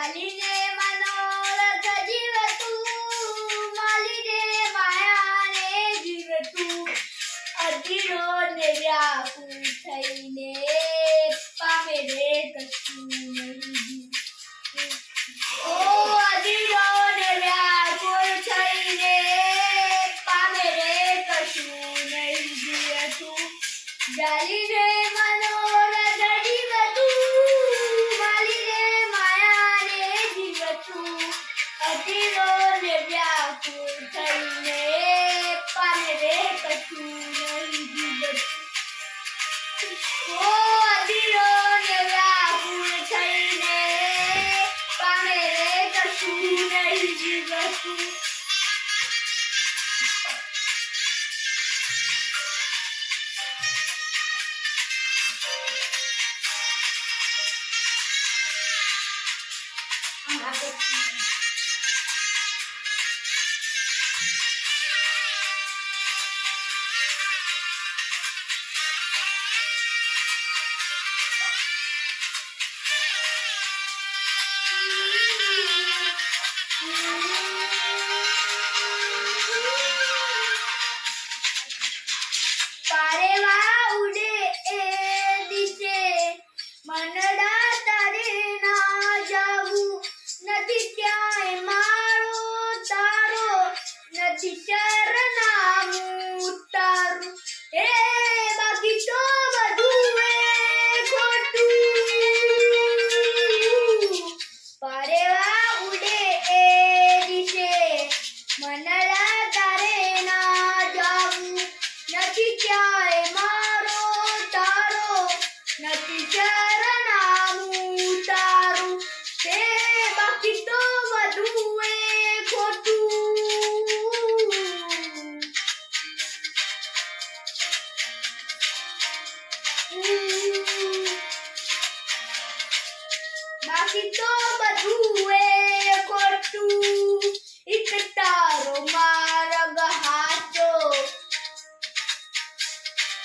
ચાલીને મનોરથ જીવતું, માલીને માયાને જીવતું, અધીરો ને વ્યાકુળ થઈને પામે રે કશું નહીં. ઓ અધીરો ને વ્યાકુળ થઈને પામે રે કશું નહીં જીવતું, ચાલીને મનોરથ જીવતું, માલીને માયાને જીવતું, અધીરો ને વ્યાકુળ થઈને પામે રે કશું નહીં જીવતું. ઓ અધીરો ને વ્યાકુળ થઈને પામે રે કશું નહીં જીવતું. પારેવા ઉડે એ દિશે મનડા તારે ના જાવું, નથી ક્યાંય મારો તારો, નથી સરનામું તારું. એ બાકી તો બધું એ ખોટું. પારેવા ઉડે એ દિશે મનડા તારે ના જાવું, નથી ક્યાંય મારો તારો, નથી સરનામું તારું. તે બાકી તો બધું એ ખોટું. બાકી તો બધું એ ખોટું. એક તારો માર્ગ હાચો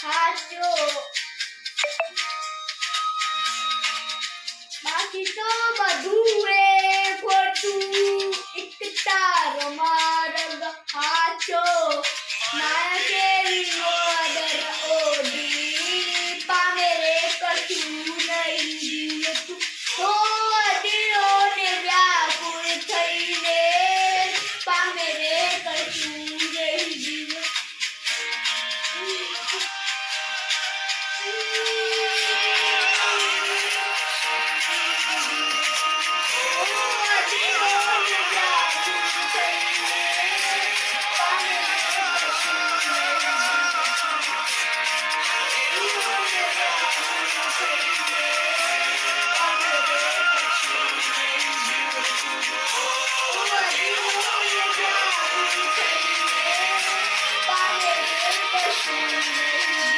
હાચો, બાકી તો બધું એ ખોટું. એક તારો માર્ગ હાચો, માયા કેવી મોદર ઓઢી પામે રે કશું નહીં જીવતું. ઓ અધીરો ને વ્યાકુળ થઈને પામે રે કશું નહીં જીવતું. Thank you.